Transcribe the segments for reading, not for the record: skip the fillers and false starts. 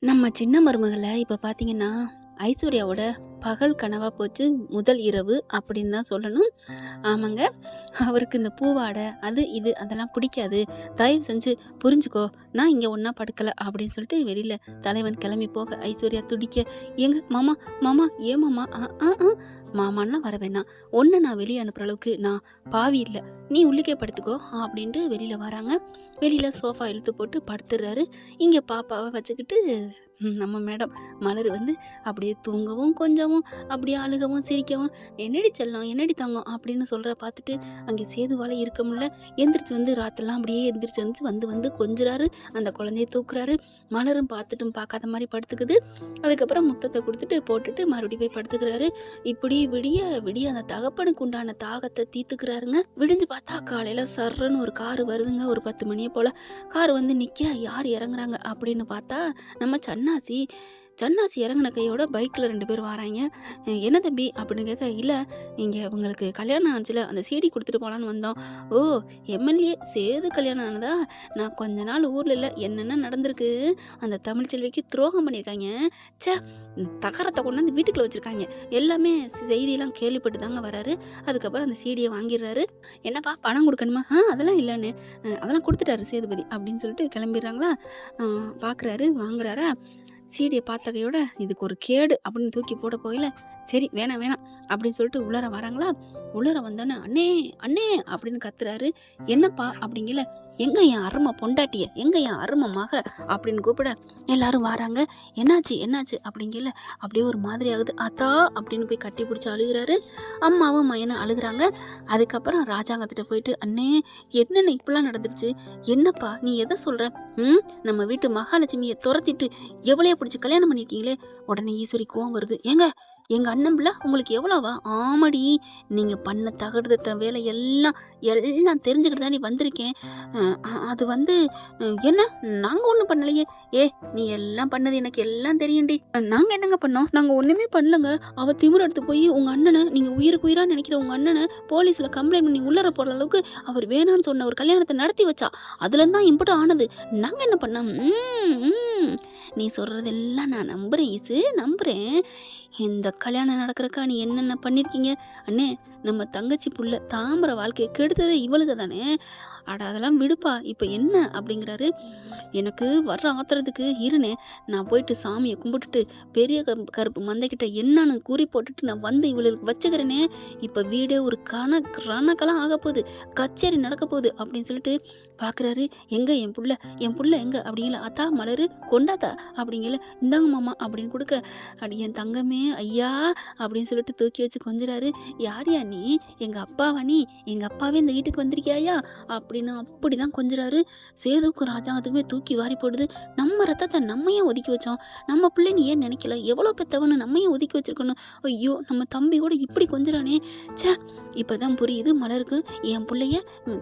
நம்ம சின்ன மருமகள இப்ப பார்த்தீங்கன்னா, ஐஸ்வர்யாவோட பகல் கனவா போச்சு முதல் இரவு அப்படின்னு தான் சொல்லணும். ஆமாங்க. அவருக்கு இந்த பூவாட, அது இது அதெல்லாம் பிடிக்காது. தயவு செஞ்சு புரிஞ்சுக்கோ. நான் இங்க ஒண்ணா படுக்கல அப்படின்னு சொல்லிட்டு வெளியில தலைவன் கிளம்பி போக, ஐஸ்வர்யா துடிக்க, "ஏங்க மாமா, மாமா ஏன் மாமா? மாமான்லாம் வர வேணாம். உன்ன நான் வெளிய அனுப்புற அளவுக்கு நான் பாவி இல்ல. நீ உள்ளுக்கே படுத்துக்கோ" அப்படின்ட்டு வெளியில வராங்க. வெளியில சோஃபா இழுத்து போட்டு படுத்துடுறாரு. இங்க பாப்பாவ வச்சுக்கிட்டு நம்ம மேடம் மலர் வந்து அப்படியே தூங்கவும், கொஞ்சவும், அப்படியே அழுகவும், சிரிக்கவும், "என்னடி செல்லம், என்னடி தங்கம்" அப்படின்னு சொல்றத பார்த்துட்டு, அங்கே சேதுவால இருக்க முடியல. எந்திரிச்சு வந்து ராத்திரிலாம் அப்படியே எந்திரிச்சு வந்து வந்து வந்து கொஞ்சுறாரு. அந்த குழந்தைய தூக்குறாரு. மலரும் பார்த்துட்டும் பார்க்காத மாரி படுத்துக்குது. அதுக்கப்புறம் முத்தத்த குடுத்துட்டு, போட்டுட்டு மறுபடியும் போய் படுத்துக்கிறாரு. இப்படி விடிய விடிய அந்த தகப்பனுக்கு உண்டான தாகத்த தீர்த்துக்கிறாருங்க. விடிஞ்சு பார்த்தா காலையில சர்ருன்னு ஒரு காரு வருதுங்க. ஒரு 10 மணிய போல. கார் வந்து நிக்க, யார் இறங்குறாங்க அப்படின்னு பார்த்தா, நம்ம சன்னாசி. சன்னாசி இறங்குன கையோட பைக்ல 2 பேர் வாராய்ங்க. "என்ன தம்பி?" அப்படின்னு கேட்க, "இல்ல இங்க இவங்களுக்கு கல்யாணம் ஆச்சுல, அந்த சீடி குடுத்துட்டு போலான்னு வந்தோம்." "ஓ! எம்எல்ஏ சேது கல்யாணம் ஆனதா? நான் கொஞ்ச நாள் ஊர்ல இல்ல. என்னென்ன நடந்திருக்கு? அந்த தமிழ்ச்செல்விக்கு துரோகம் பண்ணியிருக்காய்ங்க. ச்சே! தகரத்த கொண்டாந்து வீட்டுக்குள்ள வச்சிருக்காய்ங்க." எல்லாமே செய்தியெல்லாம் கேள்விப்பட்டு தாங்க வராரு. அதுக்கப்புறம் அந்த சீடிய வாங்கிர்றாரு. "என்னப்பா பணம் குடுக்கணுமா?" அதெல்லாம் இல்லண்ணே. அதெல்லாம் குடுத்துட்டாரு சேதுபதி." அப்படின்னு சொல்லிட்டு கிளம்பிர்றாங்களா. பார்க்குறாரு, வாங்குறாரா, சீடிய பார்த்த கையோட, "இதுக்கு ஒரு கேடு" அப்படின்னு தூக்கி போட போகையில, "சரி வேணாம், வேணாம்" அப்படின்னு சொல்லிட்டு உள்ளார வராங்களா. உள்ளார வந்தோனே, "அண்ணே! அண்ணே!" அப்படின்னு கத்துறாரு. "என்னப்பா?" அப்படிங்கல, "எங்க என் அரும பொண்டாட்டிய? எங்க என் அரும மக?" அப்படின்னு கூப்பிட, எல்லாரும் வாராங்க. "என்னாச்சு? என்னாச்சு?" அப்படிங்கல, அப்படியே ஒரு மாதிரி ஆகுது. "ஆத்தா!" அப்படின்னு போய் கட்டி பிடிச்சு அழுகுறாரு. அம்மாவும் மகனும் அழுகுறாங்க. அதுக்கப்புறம் ராஜாங்கத்திட்ட போயிட்டு, "அண்ணே! என்னண்ணே இப்படிலாம் நடந்துருச்சு? என்னப்பா? நீ எத சொல்ற? நம்ம வீட்டு மகாலட்சுமிய தொரத்திட்டு எவளைய பிடிச்சு கல்யாணம் பண்ணியிருக்கீங்களே." உடனே ஈஸ்வரி கோவம் வருது. "ஏங்க எங்க அண்ணன் பிள்ளை உங்களுக்கு எவ்வளவா?" "ஆமாடி, நீங்க பண்ண தகுடுதிட்ட வேலை எல்லாம் எல்லாம் தெரிஞ்சுக்கிட்டு தாண்டி வந்திருக்கேன். அது வந்து என்ன நாங்க ஒண்ணும் பண்ணலையே." நீ எல்லாம் பண்ணது எனக்கு எல்லாம் தெரியும்டி." "நாங்க என்னங்க பண்ணோம்? நாங்க ஒண்ணுமே பண்ணலங்க. அவ திமிரு எடுத்து போய் உங்க அண்ணனை, நீங்க உயிருக்கு உயிரா நினைக்கிற உங்க அண்ணனை போலீஸ்ல கம்ப்ளைண்ட் பண்ணி உள்ளார போடுற அளவுக்கு அவர் வேணான்னு சொன்ன ஒரு கல்யாணத்தை நடத்தி வச்சா. அதுலருந்து தான் இம்புட்டு ஆனது. நாங்க என்ன பண்ணோம்? நீ சொல்றதெல்லாம் நான் நம்புறேன் ஈசு, நம்புறேன். இந்த கல்யாணம் நடக்கறக்கா நீ என்னென்ன பண்ணிருக்கீங்க? அண்ணே, நம்ம தங்கச்சி புள்ள தாம்பர வாழ்க்கைய கெடுத்ததே இவளுக தானே. அட அதெல்லாம் விடுப்பா. இப்ப என்ன?" அப்படிங்கிறாரு. "எனக்கு வர்ற ஆத்திரத்துக்கு இருண்ணே, நான் போயிட்டு சாமிய கும்பிட்டுட்டு பெரிய கருப்பு மந்தைக்கிட்ட என்னன்னு கூறி போட்டுட்டு நான் வந்து இவளுக்கு வச்சுக்கிறேனே. இப்ப வீடே ஒரு ரணகளம் ஆகப்போகுது. கச்சேரி நடக்க போகுது." அப்படின்னு சொல்லிட்டு பார்க்குறாரு. "எங்க என் புள்ள? என் புள்ள எங்க?" அப்படிங்கல. "அத்தா மலரு கொண்டாத்தா" அப்படிங்கல. "இந்தாங்க மாமா" அப்படின்னு குடுக்க, "அடி என் தங்கமே, ஐயா" அப்படின்னு சொல்லிட்டு தூக்கி வச்சு கொஞ்சுறாரு. "யார்யா நீ? எங்க அப்பாவா நீ? எங்க அப்பாவே இந்த வீட்டுக்கு வந்திருக்கியாயா?" அப்படின்னு அப்படிதான் கொஞ்சுறாரு. சேதுவுக்கும் ராஜாங்கத்துக்குமே தூக்கி வாரி போடுது. நம்ம ரத்தத்த நம்ம ஏன் ஒதுக்கி வச்சோம்? நம்ம பிள்ளைன்னு ஏன் நினைக்கல? எவ்வளோ பெத்தவன்னு நம்ம ஏன் ஒதுக்கி வச்சிருக்கணும்? ஐயோ! நம்ம தம்பி கூட இப்படி கொஞ்சுறானே! ச்சே! இப்பதான் புரியுது மலருக்கு. என் புள்ளைய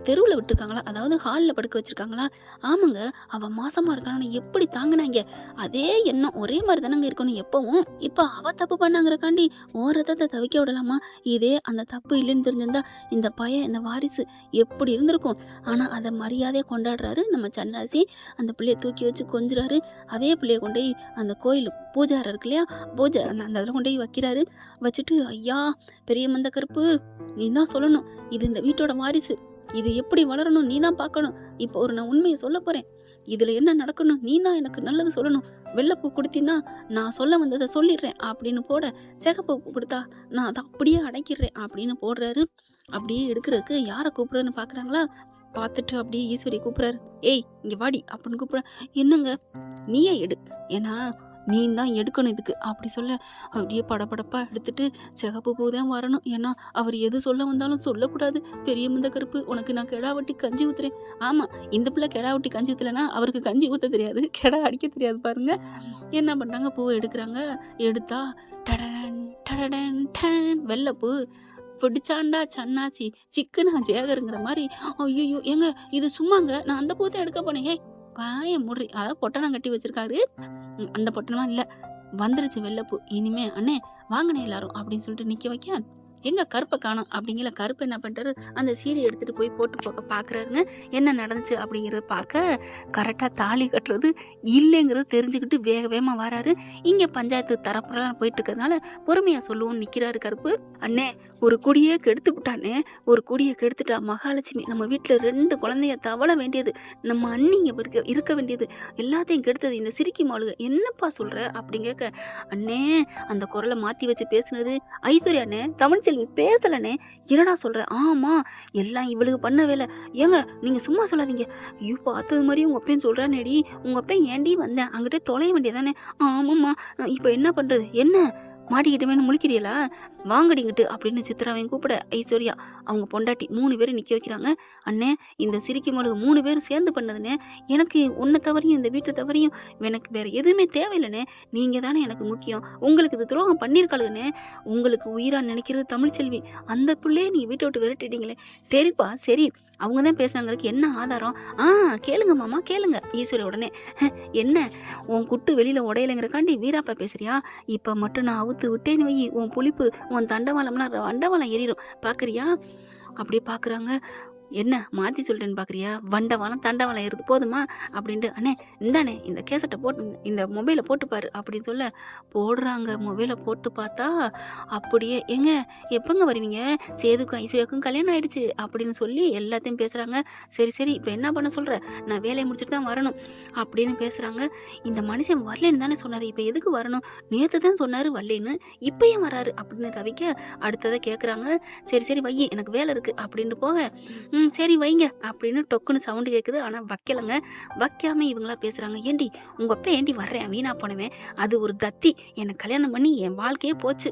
தெருவுல விட்டுருக்காங்களா? அதாவது ஹால்ல படுக்க வச்சிருக்காங்களா? ஆமாங்க. அவ மாசமா இருக்கான்னு எப்படி தாங்குனாய்ங்க? அதே எண்ணம் ஒரே மாரி தானங்க இருக்கணும் எப்பவும். இப்ப அவ தப்பு பண்ணாங்கறக்காண்டி உன் ரத்தத்த தவிக்க விடலாமா? இதே அந்த தப்பு இல்லைன்னு தெரிஞ்சிருந்தா, இந்த பையன் இந்த வாரிசு எப்படி இருந்திருக்கும்? ஆனா அத மரியாதையா கொண்டாடுறாரு நம்ம சன்னாசி. அந்த பிள்ளைய தூக்கி வச்சு கொஞ்சுறாரு. அதே பிள்ளைய கொண்டோய் அந்த கோயில் பூஜை அறை இருக்கு இல்லையா? பூஜை அந்த அந்த இதுல கொண்டோய் வைக்கிறாரு. வச்சுட்டு, "ஐயா! பெரிய மந்த கருப்பு, நீ தான் சொல்லணும். இது இந்த வீட்டோட வாரிசு. இது எப்படி வளரணும் நீ தான் பார்க்கணும். இப்போ ஒரு நான் உண்மைய சொல்லப் போறேன். இதுல என்ன நடக்கணும் நீ தான் எனக்கு நல்லது சொல்லணும். வெள்ளைப்பூ குடுத்தீன்னா, நான் சொல்ல வந்தத சொல்லிடுறேன்" அப்படின்னு போட, "சிகப்பு பூ குடுத்தா நான் அத அப்படியே அடக்கிடுறேன்" அப்படின்னு போடுறாரு. அப்படியே எடுக்கிறதுக்கு யார கூப்பிடுறதுன்னு பார்க்குறாங்களா? பார்த்துட்டு அப்படியே ஈஸ்வரிய கூப்பிடுறாரு. "ஏய் இங்க வாடி" அப்படின்னு கூப்பிடுறேன். "என்னங்க?" "நீயே எடு. ஏன்னா நீ தான் எடுக்கணும் இதுக்கு" அப்படி சொல்ல, அப்படியே படபடப்பா எடுத்துட்டு, "சிகப்பு பூ தான் வரணும். ஏன்னா அவர் எது சொல்ல வந்தாலும் சொல்லக்கூடாது. பெரிய முந்த கருப்பு, உனக்கு நான் கெடா வெட்டி கஞ்சி ஊத்துறேன்." ஆமா, இந்த பிள்ளை கெடா வெட்டி கஞ்சி ஊத்தலைன்னா அவருக்கு கஞ்சி ஊத்த தெரியாது. கெடா அடிக்க தெரியாது பாருங்க. என்ன பண்றாங்க, பூவ எடுக்குறாங்க. எடுத்தா டடடன் டடடன் டன் வெள்ளப்பூ. பிடிச்சான்டா சன்னாசி, சிக்குனா ஜேகருங்கிற மாரி. ஐய்யய்யோ! ஏங்க இது சும்மாங்க. நான் அந்த பூ தான் எடுக்க போனேன். ஏய் வாய மூட்றி. அதாவது பொட்டணம் கட்டி வச்சிருக்காரு. அந்த பொட்டணம்லாம் இல்ல. வந்துருச்சு வெள்ளப்பூ. இனிமே "அண்ணே வாங்கண்ணே எல்லாரும்" அப்படின்னு சொல்லிட்டு நிக்க வைக்க, எங்க கருப்பை காணோம் அப்படிங்கிற கருப்பு என்ன பண்றாரு, அந்த சீடி எடுத்துட்டு போய் போட்டு பாக்குறாருங்க. என்ன நடந்துச்சு அப்படிங்கறத பார்க்க கரெக்டா தாலி கட்டுறது இல்லைங்கிறது தெரிஞ்சுக்கிட்டு வேக வேகமா வராரு. இங்க பஞ்சாயத்து தரப்புலாம் போயிட்டு இருக்கிறதுனால பொறுமையா சொல்லுவோம்னு நிக்கிறாரு கருப்பு. அண்ணே, ஒரு குடியே கெடுத்து விட்டானே, ஒரு குடியை கெடுத்துட்டா மகாலட்சுமி நம்ம வீட்டுல 2 குழந்தைய தவள வேண்டியது, நம்ம அண்ணிங்க இருக்க வேண்டியது எல்லாத்தையும் கெடுத்தது இந்த சிரிக்கி மாளுக, என்னப்பா சொல்ற அப்படின்னு கேட்க, அண்ணே அந்த குரலை மாத்தி வச்சு பேசுனது ஐஸ்வர்யா அண்ணே, தமிழ்ச்செல்வி பேசலண்ணே. என்னடா சொல்ற? ஆமா, எல்லாம் இவளுக்கு பண்ண வேலை. ஏங்க நீங்க சும்மா சொல்லாதீங்க. ஐயோ, பார்த்தது மாதிரி உங்க அப்பையும் சொல்றானேடி, உங்க அப்பையும் ஏண்டி வந்தேன், அங்கிட்ட தொலைய வேண்டியதானே. ஆமாம்மா, இப்ப என்ன பண்றது? என்ன மாட்டிக்கிட்டுமேனு முழிக்கிறீங்களா? வாங்கடிங்கிட்டு அப்படின்னு சித்ராவையும் கூப்பிட ஐஸ்வர்யா அவங்க பொண்டாட்டி 3 பேரும் நிக்க வைக்கிறாங்க. அண்ணே, இந்த சிரிக்கி மாளுக 3 பேரும் சேர்ந்து பண்ணதுண்ணே. எனக்கு உன்னை தவறையும் இந்த வீட்டை தவறையும் எனக்கு வேற எதுவுமே தேவையில்லைண்ணே. நீங்க தானே எனக்கு முக்கியம். உங்களுக்கு இது துரோகம் பண்ணியிருக்காளுங்கண்ணே. உங்களுக்கு உயிரா நினைக்கிறது தமிழ்ச்செல்வி, அந்த பிள்ளைய நீங்க வீட்டை விட்டு விரட்டிட்டீங்களே. சரிப்பா சரி, அவங்க தான் பேசுனாங்களுக்கு என்ன ஆதாரம்? கேளுங்க மாமா கேளுங்க. ஈஸ்வரி உடனே, என்ன உன் குட்டு வெளியில உடையலைங்கிறக்காண்டி வீராப்பா பேசுறியா? இப்ப மட்டும் நான் அவுத்து விட்டேன்னு வை, உன் புளிப்பு உன் தண்டவாளம்லாம் வண்டவாளம் ஏறிடும், பாக்குறியா? அப்படியே பாக்குறாங்க. என்ன மாத்தி சொல்லிட்டேன்னு பாக்குறியா? வண்டவாளம் தண்டவாளம் ஏறுது போதுமா அப்படின்ட்டு, அண்ணே இந்தானே இந்த கேசட்டை போட்டு இந்த மொபைலை போட்டு பாரு அப்படின்னு சொல்ல போடுறாங்க. மொபைலை போட்டு பார்த்தா அப்படியே, ஏங்க எப்பங்க வருவீங்க, சேதுக்கும் ஐஸ்வர்யாவுக்கும் கல்யாணம் ஆயிடுச்சு அப்படின்னு சொல்லி எல்லாத்தையும் பேசுறாங்க. சரி சரி, இப்ப என்ன பண்ண சொல்ற? நான் வேலையை முடிச்சுட்டு தான் வரணும் அப்படின்னு பேசுறாங்க. இந்த மனுஷன் வரலன்னு தானே சொன்னாரு, இப்ப எதுக்கு வரணும்? நேத்து தான் சொன்னாரு வரலன்னு, இப்பயும் வராரு அப்படின்னு தவிக்க அடுத்ததை கேக்குறாங்க. சரி சரி வை, எனக்கு வேலை இருக்கு அப்படின்னு போக, சரி வைங்க அப்படின்னு டொக்குன்னு சவுண்டு கேட்குது. ஆனால் வைக்கலைங்க. வைக்காம இவங்களா பேசுகிறாங்க. ஏண்டி உங்கள் அப்பா ஏண்டி வர்றேன் வீணா போனவன், அது ஒரு தத்தி, என்னை கல்யாணம் பண்ணி என் வாழ்க்கையே போச்சு.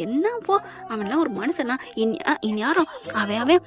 என்ன போ, அவன்லாம் ஒரு மனுஷனா? இனி யாரும் அவன்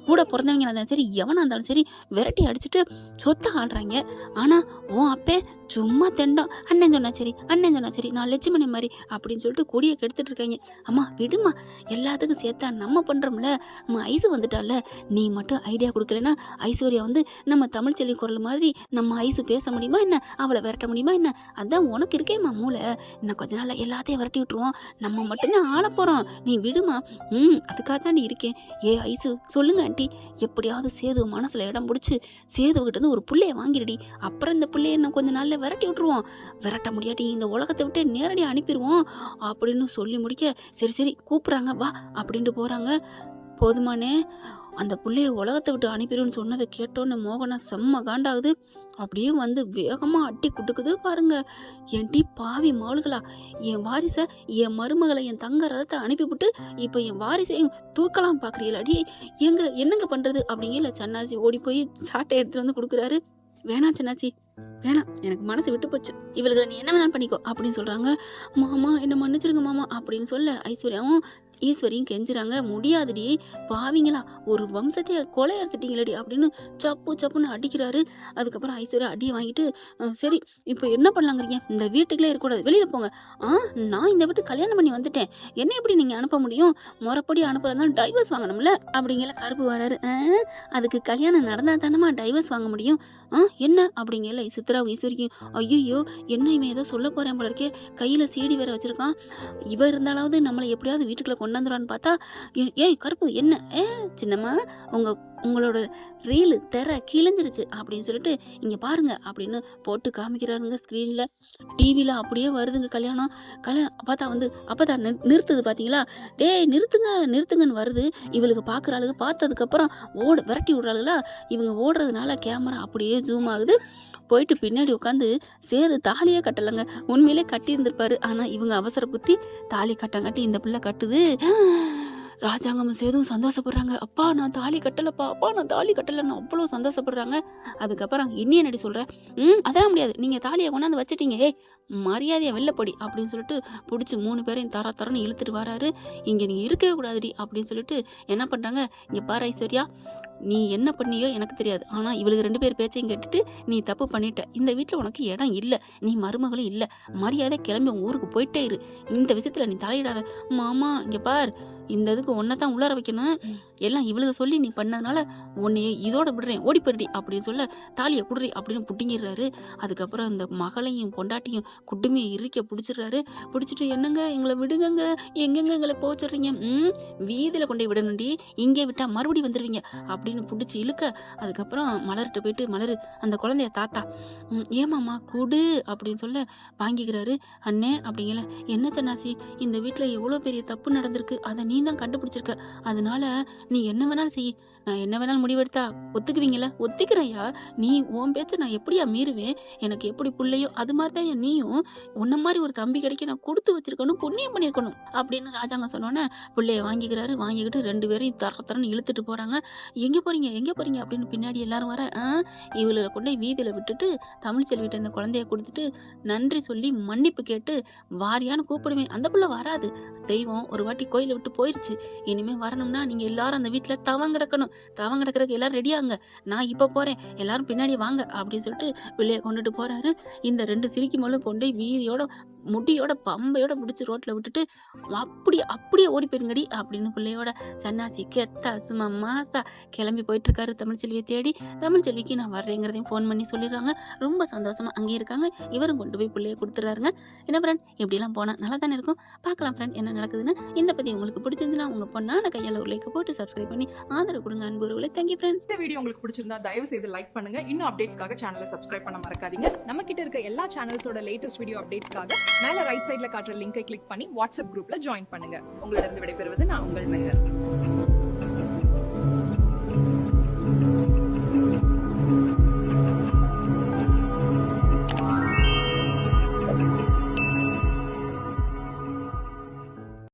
கூட பிறந்தவங்க இருந்தாலும் சரி, எவனா இருந்தாலும் சரி விரட்டி அடிச்சுட்டு சொத்தை ஆள்றாங்க. ஆனால் உன் அப்பே சும்மா தெண்டம், அண்ணன் சொன்னா சரி அண்ணன் சொன்னா சரி, நான் லட்சுமணி மாதிரி அப்படின்னு சொல்லிட்டு கொடியை கெடுத்துட்டு இருக்காங்க. அம்மா விடுமா, எல்லாத்துக்கும் சேர்த்தா நம்ம பண்றோம்ல, நம்ம ஐசு வந்துட்டால, நீ மட்டும் ஐடியா கொடுக்கலன்னா ஐஸ்வர்யா வந்து நம்ம தமிழ்ச்செல்வி குரல் மாதிரி நம்ம ஐசு பேச முடியுமா என்ன, அவளை விரட்ட முடியுமா என்ன? அதான் உனக்கு இருக்கேம்மா மூளை, இன்னும் கொஞ்ச நாள்ல எல்லாத்தையும் விரட்டி விட்டுருவோம், நம்ம மட்டும்தான் ஆள போறோம், நீ விடுமா. அதுக்காக தான் நீ இருக்கேன். ஏ ஐசு சொல்லுங்க ஆண்டி, எப்படியாவது சேது மனசுல இடம் பிடிச்சி சேதுகிட்ட இருந்து ஒரு புள்ளைய வாங்கிடுடி, அப்புறம் இந்த பிள்ளைய இன்னும் கொஞ்ச நாள்ல விரட்டி விட்டுருவோம், விரட்ட முடியாட்டி இந்த உலகத்தை விட்டு நேரடியாக அனுப்பிடுவோம் அப்படின்னு சொல்லி முடிக்க, சரி சரி கூப்பிடுறாங்க வா அப்படின்ட்டு போறாங்க. போதுமானே, அந்த பிள்ளைய உலகத்தை விட்டு அனுப்பிடுன்னு சொன்னதை கேட்டோன்னு மோகனா செம்ம காண்டாகுது. அப்படியே வந்து வேகமா அட்டி குட்டுக்குது பாருங்க. ஏன்டி பாவி மாளுகளா, என் வாரிச என் மருமகளை என் தங்க ரதத்தை அனுப்பிவிட்டு இப்ப என் வாரிசையும் தூக்கலாம் பாக்குறீங்களாடி, என்னங்க பண்றது அப்படிங்கிற சன்னாசி ஓடி போய் சாட்டை எடுத்துட்டு வந்து கொடுக்குறாரு. வேணாம் சன்னாச்சி வேணாம், எனக்கு மனசு விட்டு போச்சு, இவர்களை நீ என்ன வேணாலும் பண்ணிக்கோ அப்படின்னு சொல்றாங்க. மாமா என்ன மன்னிச்சிருங்க மாமா அப்படின்னு சொல்ல ஐஸ்வர்யாவும் ஈஸ்வரியும் கெஞ்சுறாங்க. முடியாதுடி பாவிங்களா, ஒரு வம்சத்தைய கொலை எடுத்துட்டீங்களடி அப்படின்னு சப்பு சப்புன்னு அடிக்கிறாரு. அதுக்கப்புறம் ஐஸ்வர்யா அடியை வாங்கிட்டு, சரி இப்போ என்ன பண்ணலாங்கிறீங்க, இந்த வீட்டுக்குள்ளே இருக்கக்கூடாது, வெளியில போங்க. நான் இந்த வீட்டு கல்யாணம் பண்ணி வந்துட்டேன், என்ன எப்படி நீங்க அனுப்ப முடியும், முறைப்படி அனுப்புறதா டைவர்ஸ் வாங்கணும்ல அப்படிங்கிற கருப்பு வராரு. அதுக்கு கல்யாணம் நடந்தா தானமா டைவர்ஸ் வாங்க முடியும், என்ன அப்படிங்கல சித்ரா ஈஸ்வரிக்கும், ஐயோ என்ன இவன் ஏதோ சொல்ல போறேன் போல இருக்கே, கையில சீடி வேற வச்சிருக்கான், இவ இருந்தாலாவது நம்மளை எப்படியாவது வீட்டுக்குள்ள கொண்டாந்துருவான்னு பார்த்தா, ஏய் கருப்பு என்ன, சின்னம்மா உங்களோட ரீலு தெர கிழிஞ்சிருச்சு அப்படின்னு சொல்லிட்டு இங்க பாருங்க அப்படின்னு போட்டு காமிக்கிறாருங்க. ஸ்கிரீன்ல டிவில அப்படியே வருதுங்க கல்யாணம். பார்த்தா வந்து அப்பதான் நிறுத்துது பாத்தீங்களா, டேய் நிறுத்துங்கன்னு வருது. இவளுக்கு பாக்குற ஆளுங்க பார்த்ததுக்கு அப்புறம் விரட்டி விடுறாளுங்களா, இவங்க ஓடுறதுனால கேமரா அப்படியே ஜூம் ஆகுது. போயிட்டு பின்னாடி உட்காந்து சேது தாலியே கட்டலைங்க, உண்மையிலே கட்டி இருந்திருப்பாரு. ஆனா இவங்க அவசர புத்தி தாலி கட்டங்காட்டி இந்த பிள்ளை கட்டுது. ராஜாங்கமும் சேதும் சந்தோஷப்படுறாங்க. அப்பா நான் தாலி கட்டலப்பா, அப்பா நான் தாலி கட்டலன்னு அவ்வளோ சந்தோஷப்படுறாங்க. அதுக்கப்புறம் இன்னி என்னடி சொல்ற, அதான் முடியாது, நீங்க தாலியை கொண்டாந்து வச்சுட்டீங்க, மரியாதையா வெளில போடி அப்படின்னு சொல்லிட்டு பிடிச்சி 3 பேரையும் தரன்னு இழுத்துட்டு வராரு. இங்க நீங்க இருக்கவே கூடாதுடி அப்படின்னு சொல்லிட்டு என்ன பண்றாங்க, இங்க பாரு ஐஸ்வர்யா, நீ என்ன பண்ணியோ எனக்கு தெரியாது, ஆனா இவளுக்கு 2 பேர் பேச்சையும் கேட்டுட்டு நீ தப்பு பண்ணிட்ட, இந்த வீட்டுல உனக்கு இடம் இல்ல, நீ மருமகளும் இல்ல, மரியாதை கிளம்பி உங்க ஊருக்கு போயிட்டே இரு, இந்த விஷயத்துல நீ தலையிடாத. மாமா இங்க பார், இந்த இதுக்கு உன்னை தான் உள்ளார வைக்கணும், எல்லாம் இவளுக சொல்லி நீ பண்ணதுனால உன்னைய இதோட விடுறேன், ஓடி போயிடுடி அப்படின்னு சொல்ல தாலியை குடுறி அப்படின்னு புட்டிங்கிடுறாரு. அதுக்கப்புறம் இந்த மகளையும் பொண்டாட்டியும் குடுமையை இறுக்க பிடிச்சிடுறாரு. பிடிச்சிட்டு என்னங்க எங்களை விடுங்கங்க, எங்கெங்க எங்களை போச்சிடுறீங்க, வீதியில கொண்டு போய் விடணும்டி, இங்கே விட்டா மறுபடியும் வந்துருவீங்க அப்படின்னு பிடிச்சி இழுக்க, அதுக்கப்புறம் மலர்கிட்ட போயிட்டு மலரு அந்த குழந்தைய தாத்தா ஏமாம்மா குடு அப்படின்னு சொல்ல வாங்கிக்கிறாரு. அண்ணே அப்படிங்கல, என்ன சன்னாசி இந்த வீட்டுல எவ்வளவு பெரிய தப்பு நடந்திருக்கு, அதை நீ தான் கண்டுபிடிச்சிருக்க, அதனால நீ என்ன வேணாலும் செய், நான் என்ன வேணாலும் முடிவெடுத்தா ஒத்துக்குவீங்களா? ஒத்துக்கிறேயா, நீ உன் பேச்ச நான் எப்படியா மீறுவேன், எனக்கு எப்படி பிள்ளையோ அது மாதிரி தான் நீயும், உன்ன மாதிரி ஒரு தம்பி கிடைக்க நான் கொடுத்து வச்சிருக்கணும், புண்ணியம் பண்ணிருக்கணும் அப்படின்னு ராஜாங்க சொன்னோன்னே பிள்ளைய வாங்கிக்கிறாரு. வாங்கிக்கிட்டு 2 பேரையும் தரன்னு இழுத்துட்டு போறாங்க. எங்க போறீங்க எங்க போறீங்க அப்படின்னு பின்னாடி எல்லாரும் வர, இவளை கொண்டு போய் வீதியில விட்டுட்டு தமிழ்ச்செல்விட்ட இந்த குழந்தைய கொடுத்துட்டு நன்றி சொல்லி மன்னிப்பு கேட்டு வாரியான்னு கூப்பிடுவேன். அந்த புள்ள வராது, தெய்வம் ஒரு வாட்டி கோயிலை விட்டு போயிருச்சு, இனிமே வரணும்னா நீங்க எல்லாரும் அந்த வீட்டுல தவம் கிடக்கணும், தவம் கிடக்கிறதுக்கு எல்லாரும் ரெடியாங்க, நான் இப்ப போறேன், எல்லாரும் பின்னாடி வாங்க அப்படின்னு சொல்லிட்டு பிள்ளைய கொண்டுட்டு போறாரு. இந்த 2 சிரிக்கி மலும் கொண்டு வீதியோட முடியோட பம்பையோட பிடிச்சி ரோட்ல விட்டுட்டு அப்படியே ஓடி போயிருங்கடி அப்படின்னு பிள்ளையோட சன்னாச்சி கெத்தா சும்மா மாசா கிளம்பி போயிட்டு இருக்காரு தமிழ்ச்செல்வியை தேடி. தமிழ்ச்செல்விக்கு நான் வர்றேங்கிறதையும் ஃபோன் பண்ணி சொல்லிடுறாங்க. ரொம்ப சந்தோஷமா அங்கேயே இருக்காங்க. இவரும் கொண்டு போய் பிள்ளைய கொடுத்துறாருங்க. என்ன ஃப்ரெண்ட், எப்படிலாம் போனா நல்லா தானே இருக்கும், பார்க்கலாம் ஃப்ரெண்ட் என்ன நடக்குதுன்னு. இந்த பத்தி உங்களுக்கு பிடிச்சிருந்துன்னா உங்க பொண்ணான கையால ஒரு லைக் போட்டு சப்ஸ்கிரைப் பண்ணி ஆதரவு கொடுங்க அன்புறவுகளே. Thank you friends. இந்த வீடியோ உங்களுக்கு பிடிச்சிருந்தா தயவு செய்து லைக் பண்ணுங்க. இன்னும் அப்டேட்ஸ்க்காக சேனலை சப்ஸ்கிரைப் பண்ண மறக்காதீங்க. நம்ம கிட்ட இருக்க எல்லா சேனல்ஸோட லேட்டஸ்ட் வீடியோ அப்டேட்ஸ்க்காக மேல ரைட் சைடுல காட்டுற லிங்கை கிளிக் பண்ணி வாட்ஸ்அப் குரூப்ல ஜாயின் பண்ணுங்க. உங்களிடம் விடைபெறுவது நான் உங்கள் மெஹர்.